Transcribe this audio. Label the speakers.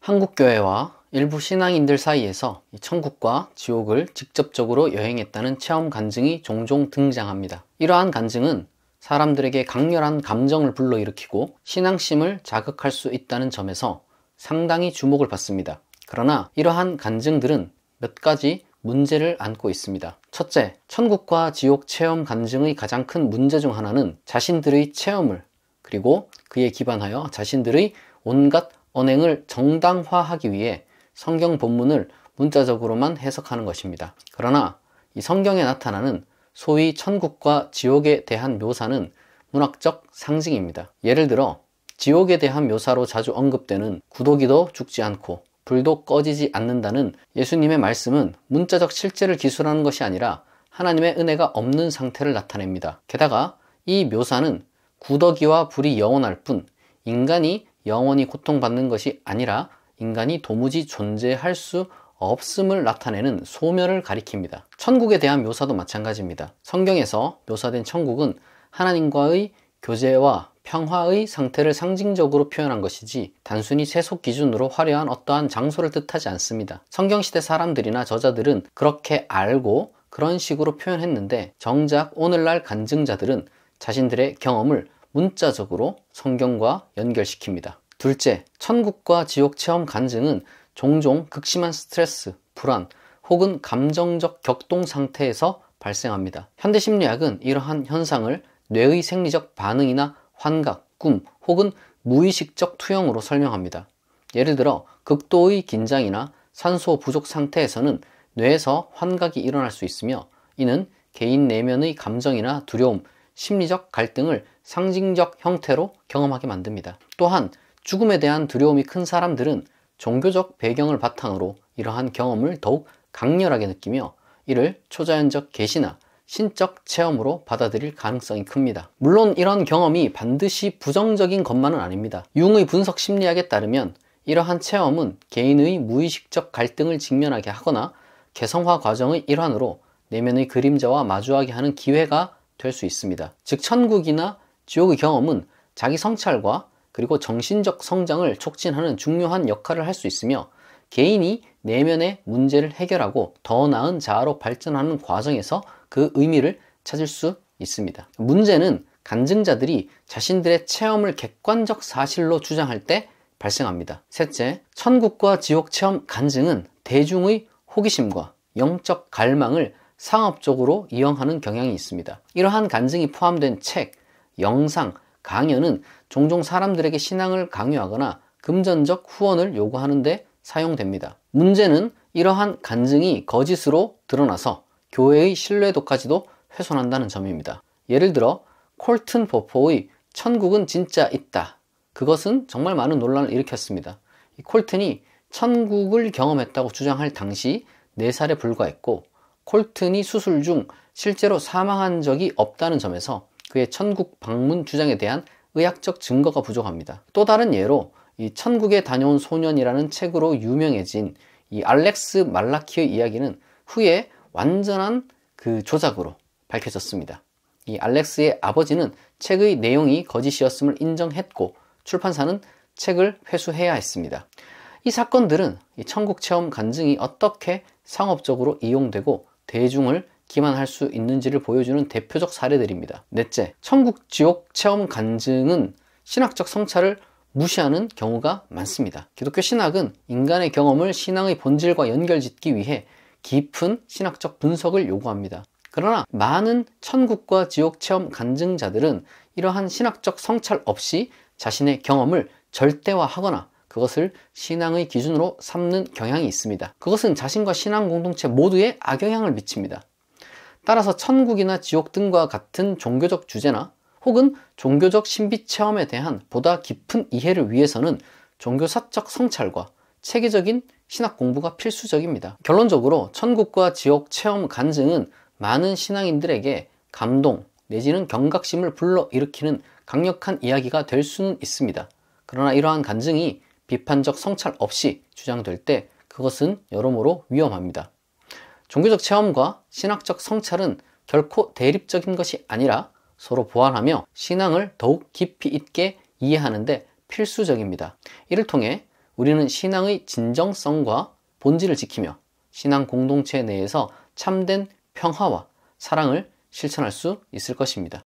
Speaker 1: 한국교회와 일부 신앙인들 사이에서 천국과 지옥을 직접적으로 여행했다는 체험 간증이 종종 등장합니다. 이러한 간증은 사람들에게 강렬한 감정을 불러일으키고 신앙심을 자극할 수 있다는 점에서 상당히 주목을 받습니다. 그러나 이러한 간증들은 몇 가지 문제를 안고 있습니다. 첫째, 천국과 지옥 체험 간증의 가장 큰 문제 중 하나는 자신들의 체험을 그리고 그에 기반하여 자신들의 온갖 언행을 정당화하기 위해 성경 본문을 문자적으로만 해석하는 것입니다. 그러나 이 성경에 나타나는 소위 천국과 지옥에 대한 묘사는 문학적 상징입니다. 예를 들어 지옥에 대한 묘사로 자주 언급되는 구더기도 죽지 않고 불도 꺼지지 않는다는 예수님의 말씀은 문자적 실제를 기술하는 것이 아니라 하나님의 은혜가 없는 상태를 나타냅니다. 게다가 이 묘사는 구더기와 불이 영원할 뿐 인간이 영원히 고통받는 것이 아니라 인간이 도무지 존재할 수 없음을 나타내는 소멸을 가리킵니다. 천국에 대한 묘사도 마찬가지입니다. 성경에서 묘사된 천국은 하나님과의 교제와 평화의 상태를 상징적으로 표현한 것이지 단순히 세속 기준으로 화려한 어떠한 장소를 뜻하지 않습니다. 성경시대 사람들이나 저자들은 그렇게 알고 그런 식으로 표현했는데 정작 오늘날 간증자들은 자신들의 경험을 문자적으로 성경과 연결시킵니다. 둘째, 천국과 지옥 체험 간증은 종종 극심한 스트레스, 불안 혹은 감정적 격동 상태에서 발생합니다. 현대심리학은 이러한 현상을 뇌의 생리적 반응이나 환각, 꿈 혹은 무의식적 투영으로 설명합니다. 예를 들어 극도의 긴장이나 산소 부족 상태에서는 뇌에서 환각이 일어날 수 있으며 이는 개인 내면의 감정이나 두려움, 심리적 갈등을 상징적 형태로 경험하게 만듭니다. 또한 죽음에 대한 두려움이 큰 사람들은 종교적 배경을 바탕으로 이러한 경험을 더욱 강렬하게 느끼며 이를 초자연적 계시나 신적 체험으로 받아들일 가능성이 큽니다. 물론 이런 경험이 반드시 부정적인 것만은 아닙니다. 융의 분석 심리학에 따르면 이러한 체험은 개인의 무의식적 갈등을 직면하게 하거나 개성화 과정의 일환으로 내면의 그림자와 마주하게 하는 기회가 될 수 있습니다. 즉 천국이나 지옥의 경험은 자기 성찰과 그리고 정신적 성장을 촉진하는 중요한 역할을 할 수 있으며 개인이 내면의 문제를 해결하고 더 나은 자아로 발전하는 과정에서 그 의미를 찾을 수 있습니다. 문제는 간증자들이 자신들의 체험을 객관적 사실로 주장할 때 발생합니다. 셋째, 천국과 지옥 체험 간증은 대중의 호기심과 영적 갈망을 상업적으로 이용하는 경향이 있습니다. 이러한 간증이 포함된 책, 영상, 강연은 종종 사람들에게 신앙을 강요하거나 금전적 후원을 요구하는 데 사용됩니다. 문제는 이러한 간증이 거짓으로 드러나서 교회의 신뢰도까지도 훼손한다는 점입니다. 예를 들어 콜튼 포포의 천국은 진짜 있다. 그것은 정말 많은 논란을 일으켰습니다. 콜튼이 천국을 경험했다고 주장할 당시 4살에 불과했고 콜튼이 수술 중 실제로 사망한 적이 없다는 점에서 그의 천국 방문 주장에 대한 의학적 증거가 부족합니다. 또 다른 예로 이 천국에 다녀온 소년이라는 책으로 유명해진 이 알렉스 말라키의 이야기는 후에 완전한 그 조작으로 밝혀졌습니다. 이 알렉스의 아버지는 책의 내용이 거짓이었음을 인정했고 출판사는 책을 회수해야 했습니다. 이 사건들은 이 천국 체험 간증이 어떻게 상업적으로 이용되고 대중을 기만할 수 있는지를 보여주는 대표적 사례들입니다. 넷째, 천국 지옥 체험 간증은 신학적 성찰을 무시하는 경우가 많습니다. 기독교 신학은 인간의 경험을 신앙의 본질과 연결짓기 위해 깊은 신학적 분석을 요구합니다. 그러나 많은 천국과 지옥 체험 간증자들은 이러한 신학적 성찰 없이 자신의 경험을 절대화하거나 그것을 신앙의 기준으로 삼는 경향이 있습니다. 그것은 자신과 신앙 공동체 모두에 악영향을 미칩니다. 따라서 천국이나 지옥 등과 같은 종교적 주제나 혹은 종교적 신비 체험에 대한 보다 깊은 이해를 위해서는 종교사적 성찰과 체계적인 신학 공부가 필수적입니다. 결론적으로 천국과 지옥 체험 간증은 많은 신앙인들에게 감동 내지는 경각심을 불러일으키는 강력한 이야기가 될 수는 있습니다. 그러나 이러한 간증이 비판적 성찰 없이 주장될 때 그것은 여러모로 위험합니다. 종교적 체험과 신학적 성찰은 결코 대립적인 것이 아니라 서로 보완하며 신앙을 더욱 깊이 있게 이해하는 데 필수적입니다. 이를 통해 우리는 신앙의 진정성과 본질을 지키며 신앙 공동체 내에서 참된 평화와 사랑을 실천할 수 있을 것입니다.